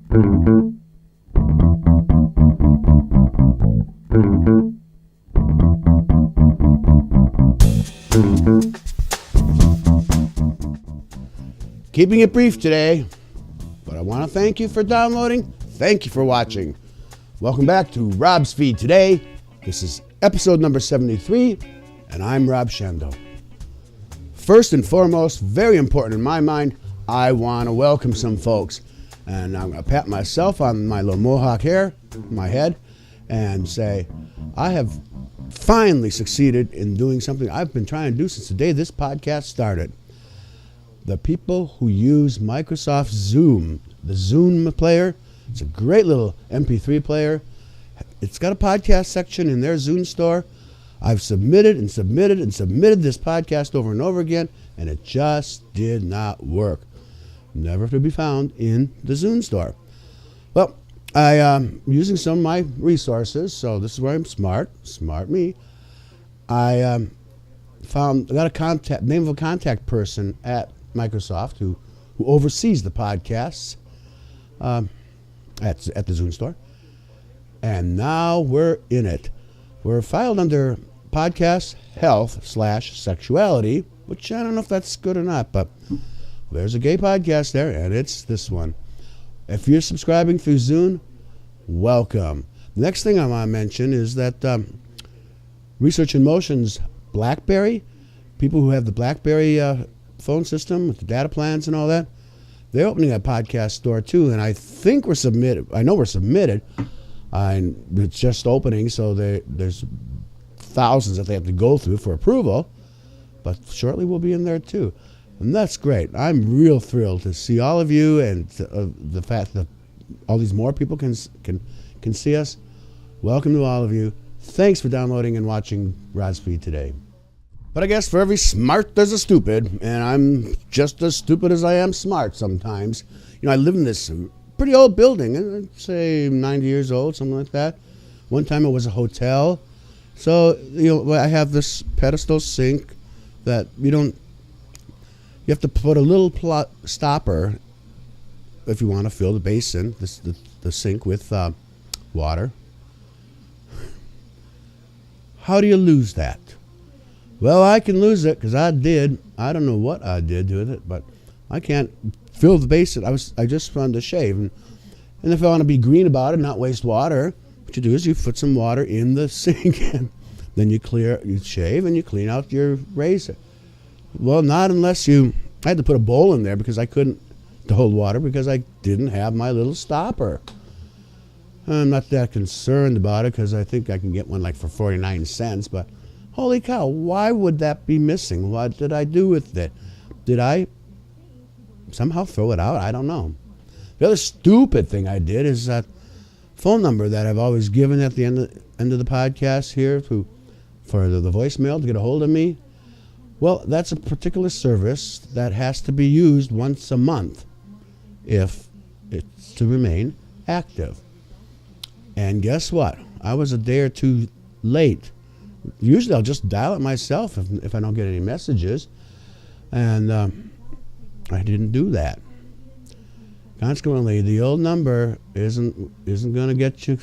Keeping it brief today, but I want to thank you for downloading. Thank you for watching. Welcome back to Rob's Feed today. This is episode number 73, and I'm Rob Shendo. First and foremost, very important in my mind, I want to welcome some folks. And I'm going to pat myself on my little mohawk hair, my head, and say, I have finally succeeded in doing something I've been trying to do since the day this podcast started. The people who use Microsoft Zune, the Zune player, it's a great little MP3 player. It's got a podcast section in their Zune store. I've submitted this podcast over and over again, and it just did not work. Never to be found in the Zune store. Well, I am using some of my resources, so this is where I'm smart me. I got a name of a contact person at Microsoft who oversees the podcasts at the Zune store. And now we're in it. We're filed under podcast health/sexuality, which I don't know if that's good or not, but there's a gay podcast there, and it's this one. If you're subscribing through Zune, welcome. The next thing I want to mention is that Research in Motion's BlackBerry, people who have the BlackBerry phone system with the data plans and all that, they're opening a podcast store too, and I think we're submitted. I know we're submitted. It's just opening, so there's thousands that they have to go through for approval, but shortly we'll be in there too. And that's great. I'm real thrilled to see all of you, and the fact that all these more people can see us. Welcome to all of you. Thanks for downloading and watching Rob's Feed today. But I guess for every smart, there's a stupid, and I'm just as stupid as I am smart sometimes. You know, I live in this pretty old building, I'd say 90 years old, something like that. One time it was a hotel. So, you know, I have this pedestal sink that you have to put a little stopper if you want to fill the basin, the sink with water. How do you lose that? Well, I can lose it because I did. I don't know what I did with it, but I can't fill the basin. I just wanted to shave. And if I want to be green about it, not waste water, what you do is you put some water in the sink, and then you shave, and you clean out your razor. Well, not unless I had to put a bowl in there because I couldn't to hold water because I didn't have my little stopper. I'm not that concerned about it because I think I can get one like for 49 cents, but holy cow, why would that be missing? What did I do with it? Did I somehow throw it out? I don't know. The other stupid thing I did is that phone number that I've always given at the end of the podcast here for the voicemail to get a hold of me. Well, that's a particular service that has to be used once a month if it's to remain active. And guess what? I was a day or two late. Usually I'll just dial it myself if I don't get any messages. And I didn't do that. Consequently, the old number isn't going to get you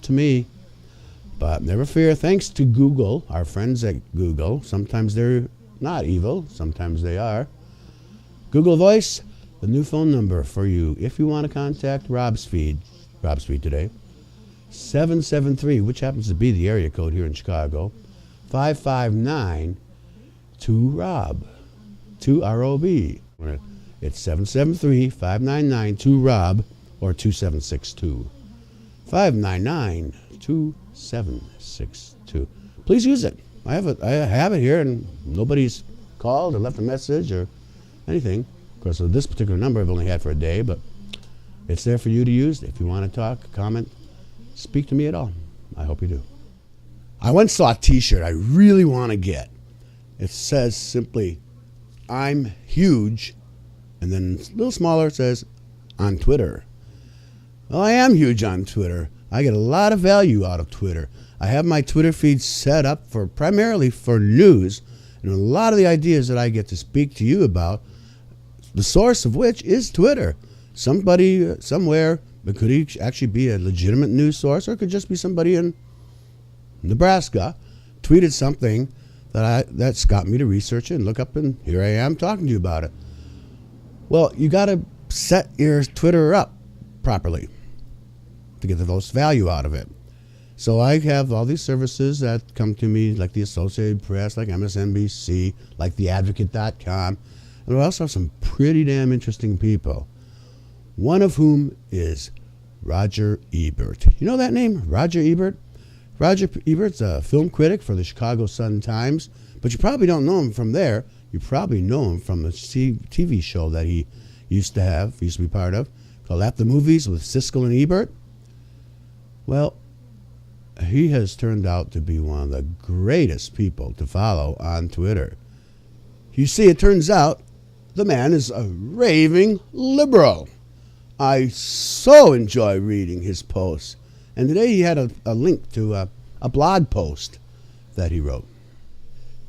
to me. But never fear, thanks to Google, our friends at Google, sometimes they're not evil, sometimes they are. Google Voice, the new phone number for you if you want to contact Rob's Feed today. 773, which happens to be the area code here in Chicago, 559-2ROB, 2ROB. It's 773-599-2ROB or 2762. 599-2762. Please use it. I have it here, and nobody's called or left a message or anything. Of course, this particular number I've only had for a day, but it's there for you to use if you want to talk, comment, speak to me at all. I hope you do. I once saw a t-shirt I really want to get. It says simply, I'm huge, and then a little smaller it says, on Twitter. Well, I am huge on Twitter. I get a lot of value out of Twitter. I have my Twitter feed set up primarily for news, and a lot of the ideas that I get to speak to you about, the source of which is Twitter. Somebody somewhere But could he actually be a legitimate news source, or it could just be somebody in Nebraska tweeted something that's got me to research it and look up, and here I am talking to you about it. Well, you got to set your Twitter up properly to get the most value out of it. So I have all these services that come to me, like the Associated Press, like MSNBC, like theadvocate.com, and I also have some pretty damn interesting people. One of whom is Roger Ebert. You know that name, Roger Ebert? Roger Ebert's a film critic for the Chicago Sun-Times, but you probably don't know him from there. You probably know him from the TV show that he used to be part of, called At the Movies with Siskel and Ebert. Well, he has turned out to be one of the greatest people to follow on Twitter. You see, it turns out the man is a raving liberal. I so enjoy reading his posts. And today he had a link to a blog post that he wrote.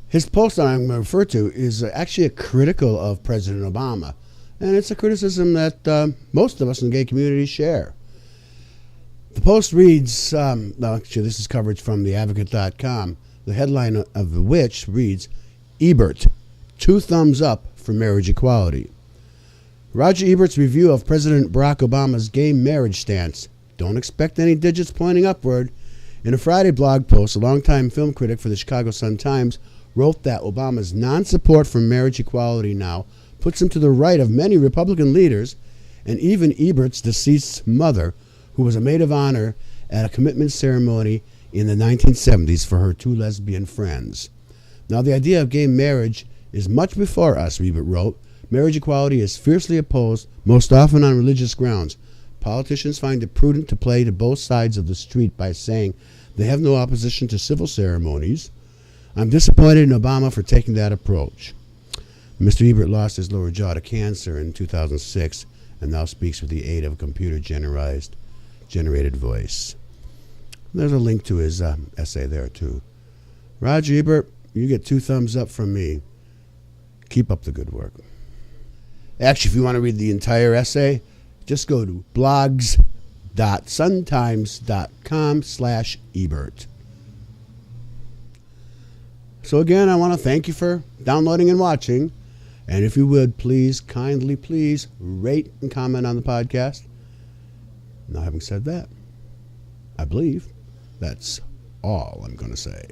His post that I'm going to refer to is actually a critical of President Obama. And it's a criticism that most of us in the gay community share. The post reads, actually this is coverage from theadvocate.com, the headline of which reads, Ebert, 2 thumbs up for marriage equality. Roger Ebert's review of President Barack Obama's gay marriage stance. Don't expect any digits pointing upward. In a Friday blog post, a longtime film critic for the Chicago Sun-Times wrote that Obama's non-support for marriage equality now puts him to the right of many Republican leaders and even Ebert's deceased mother, who was a maid of honor at a commitment ceremony in the 1970s for her 2 lesbian friends. Now, the idea of gay marriage is much before us, Ebert wrote. Marriage equality is fiercely opposed, most often on religious grounds. Politicians find it prudent to play to both sides of the street by saying they have no opposition to civil ceremonies. I'm disappointed in Obama for taking that approach. Mr. Ebert lost his lower jaw to cancer in 2006 and now speaks with the aid of a computer-generated voice. There's a link to his essay there, too. Roger Ebert, you get 2 thumbs up from me. Keep up the good work. Actually, if you want to read the entire essay, just go to blogs.suntimes.com/Ebert. So again, I want to thank you for downloading and watching. And if you would, please, kindly, please, rate and comment on the podcast. Now, having said that, I believe that's all I'm going to say.